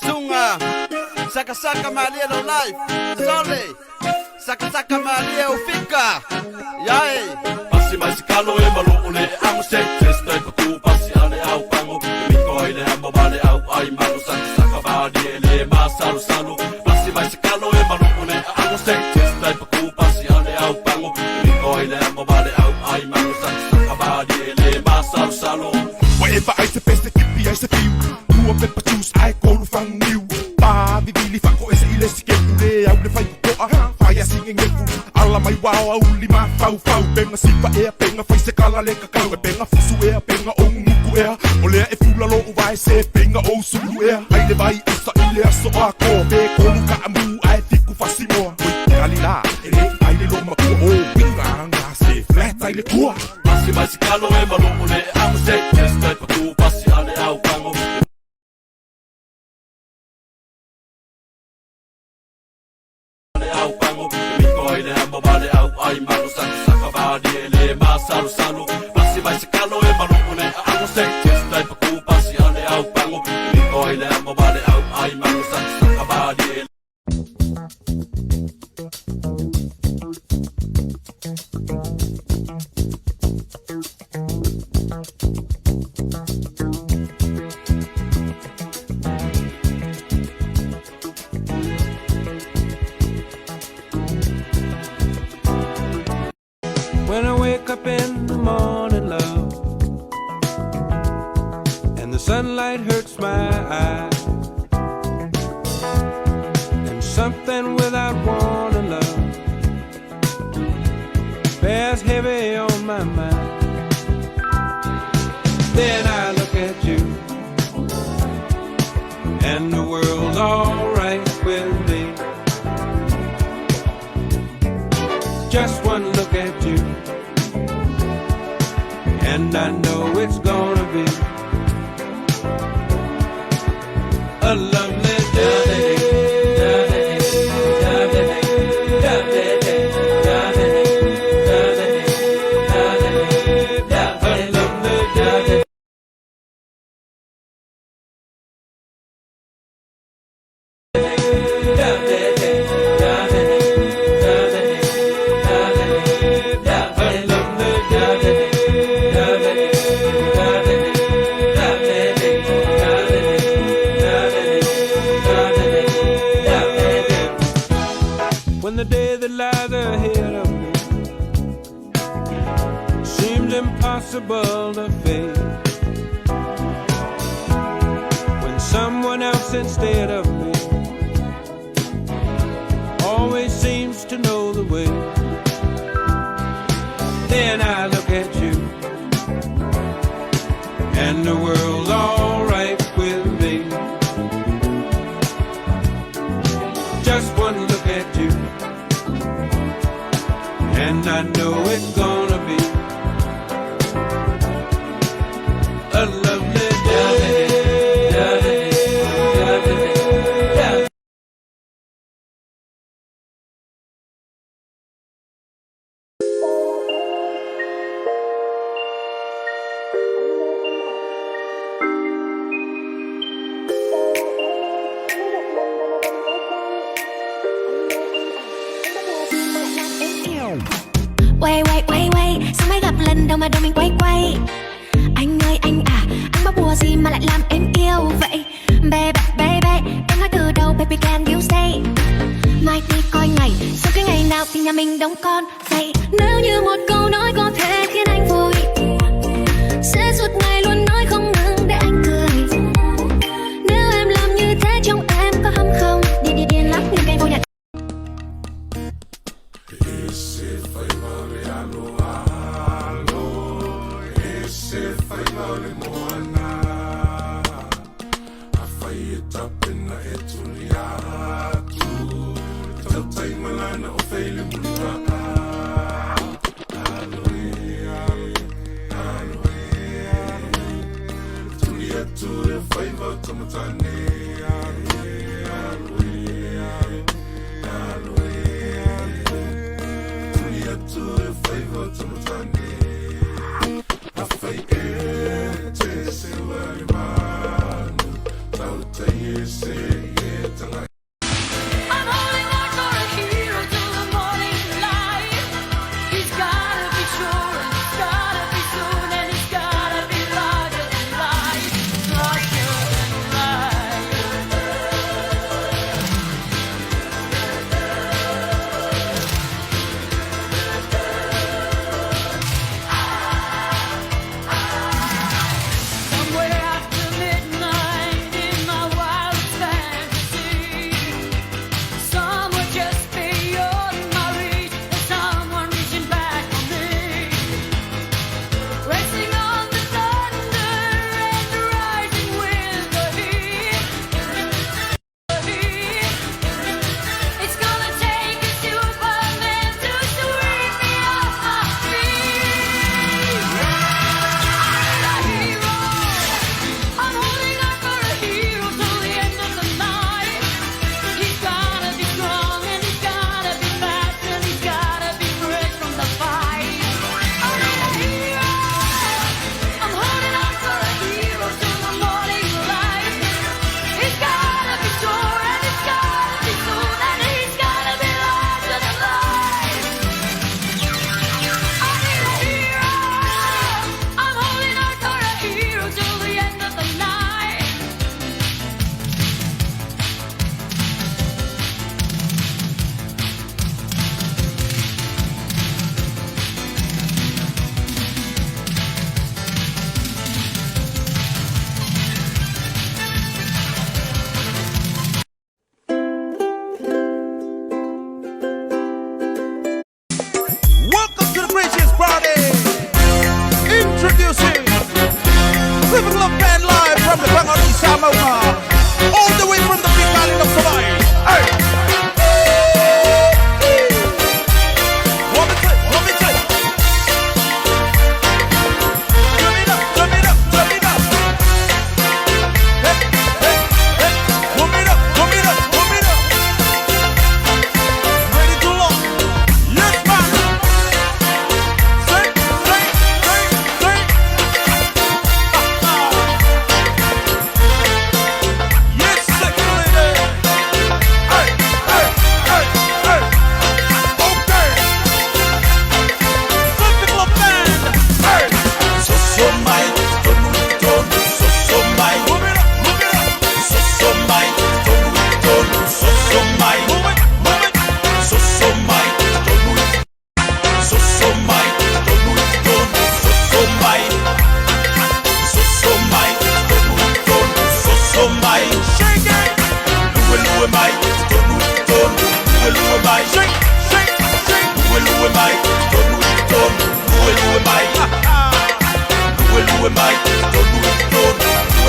Sunga Saka Saka Malia no life Sole Saka Saka Malia ufika Yai Pasi mai si kalo e malone Amo se testa e patu pasi ale au pango Miko ile hamba vale au ai mano Saka Saka Malia le masalu salu Pasi mai si kalo e malone Amo se testa e patu pasi ale au pango Miko ile hamba vale au ai mano Saka Saka Malia le masalu salu Wherever I the best, the kippy I the few. Who up pepper juice, I go to find new. Baby, Billy, fuck, is a illicit get today. I will find the fire singing it. Alla my wow, only my foul. Benga sipa air, benga face the color like a cow. Benga fusu air, benga own muku air. Ole if you low, I say, benga o sulu air. I live I is the illia so I call. Be koluka amu, I think of Fasimo. With Galila, I live my oh, bing, I say, flat, I live poor. Pasi mai si kalo e malone Amo se testa e patu pasi ale au pango Au pango Miko ile hamba vale au ai mano Saka Saka Malia le masalu salu Pasi mai si kalo e malone Amo se testa e patu pasi ale au pango Miko ile hamba vale au ai mano Saka Saka Malia When I wake up in the morning, love, and the sunlight hurts my eyes, and something without warning, love, bears heavy on my mind. Then I look at you, and the world's alright with me. Just one look at you, and I know it's gonna be a lovely day. When the day that lies ahead of me seems impossible to face, when someone else instead of me always seems to know the way, then I look at you, and the world's alright with me. Just one look at you, and I know it's gonna be a lovely day. Quay, sao mới gặp lần đầu mà đầu mình quay. Anh ơi anh à, anh có bùa gì mà lại làm em yêu vậy? Baby, em nói từ đầu baby can you say? Mai đi coi ngày, sau cái ngày nào thì nhà mình đóng con vậy? Nếu như một câu nói có thể khiến anh vui, sẽ suốt ngày luôn nói không ngừng để anh cười. Nếu em làm như thế trong em có hâm không? Đi điên lắm nhưng em vô nhận.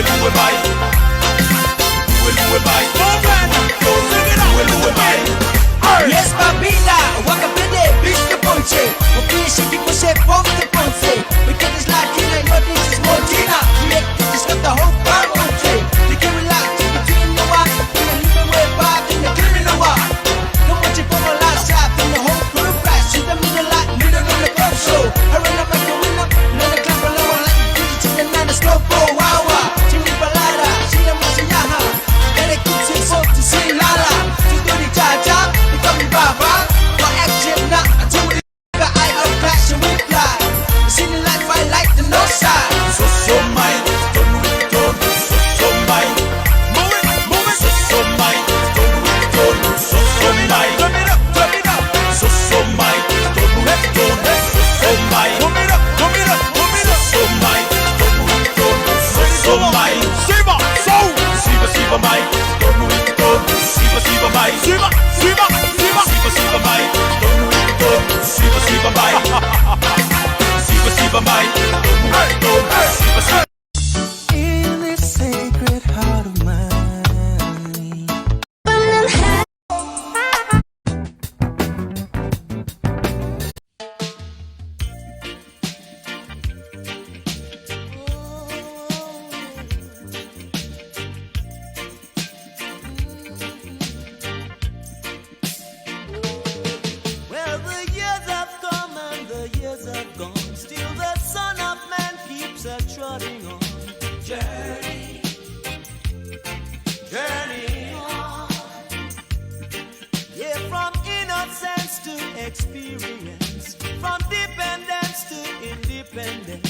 Lue mai Lue mai Lue mai Yes, papita, wakapende, bitch ponche. Wapishi kiko se ponte ponce. Because it's Latina, your this is Motina. Create this got the whole bar country. They can relax between the one. In the living way back in the criminal war. No one to come last shot in the whole crew crash. In the middle of the club show. I run up like a winner. Another clap below like a DJ chicken and a slow po. Wow, wow. Jimmy Balada, she a Masiyaha. And it keeps it so to sing lala. To do the cha-cha. Baba, for action now, I do it. Got eye of passion with fly. See the life I like the north side. So mine, so mine. Move it, so mine. So mine, turn it up. So mine, so mine. Move it up. So mine, so mine. Siva mine, Siva mine. Siva mai, Siva mai, Siva mai, Siva. In this sacred heart of mine. Well, the years have come and the years have gone. Still the Son of Man keeps a trotting on. Journey on. Yeah, from innocence to experience, from dependence to independence.